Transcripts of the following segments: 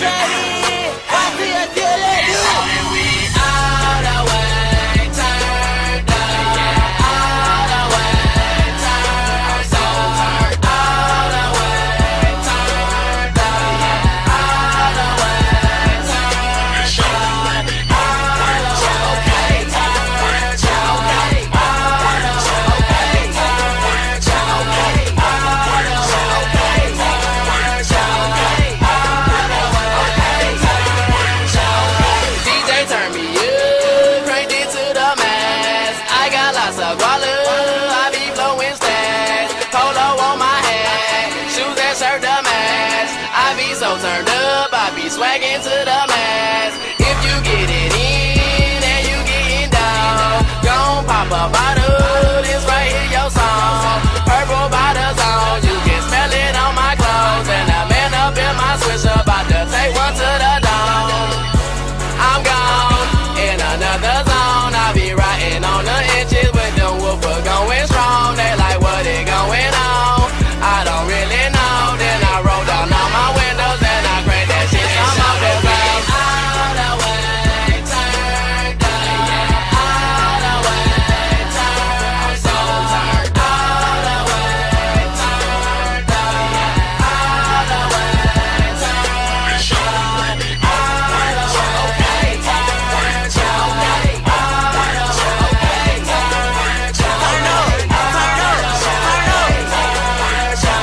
Chevy. Why see a deal that do? And we all the way turned up. All the way turned up. All the way turned up. All the way turned up. All the way turned up. So turned up, I be swagging to the max. If you get it in and you getting down, gon' pop a bottle, this right here your song. Purple bottles on, you can smell it on my clothes. And a man up in my switch about to take one to the dome. I'm gone in another zone, I be riding on the inches with the woofer going strong. They like what it going on, I don't really know. Then I roll down on my windows and I crank that shit some off the ground. All the way turned up. All the way turned so turned. All the way turned up. All the way turned up. All the way turned up. All the way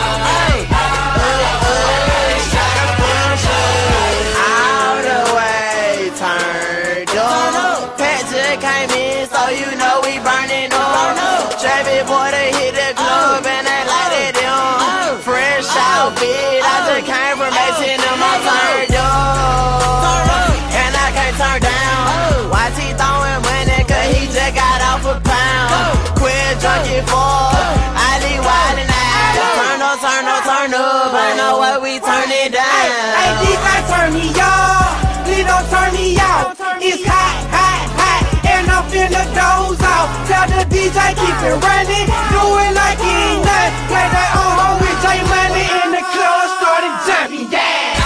turned came in, so you know we burning up. Chevy boy, they hit the club and they light it on. Fresh outfit, I just came from Mason to my turned up. And I can't turn down. Why he throwing money? Cause he just got off a pound. Quit junkie for I be wildin' out. Turn up, turn up, turn up. I know what we turn it down. Hey, DJ, turn me up. Please don't turn me out. It's hot, hot, hot. And I'm finna doze off. Tell the DJ keep it running. Do it like it ain't nothing. Play that on with J Money in the club. Started jumping, yeah.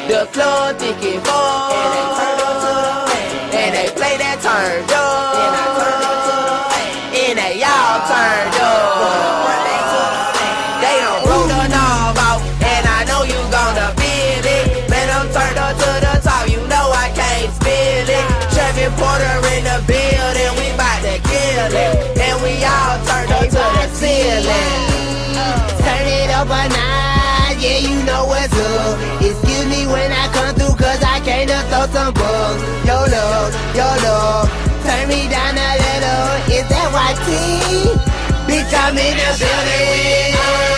The club thinking full, and they play that turned up, and they all turned up. They done roll the knob out, and I know you gonna feel it. Man, I'm turned up to the top, you know I can't spill it. Chevy Porter in the building, we bout to kill it, and we all turned up to the ceiling. Turn it up a notch, yeah, you know what's up. Excuse me when I come through, cause I came to throw some bugs. Yo, love, turn me down a little. Is that YT? Bitch, I'm in the building.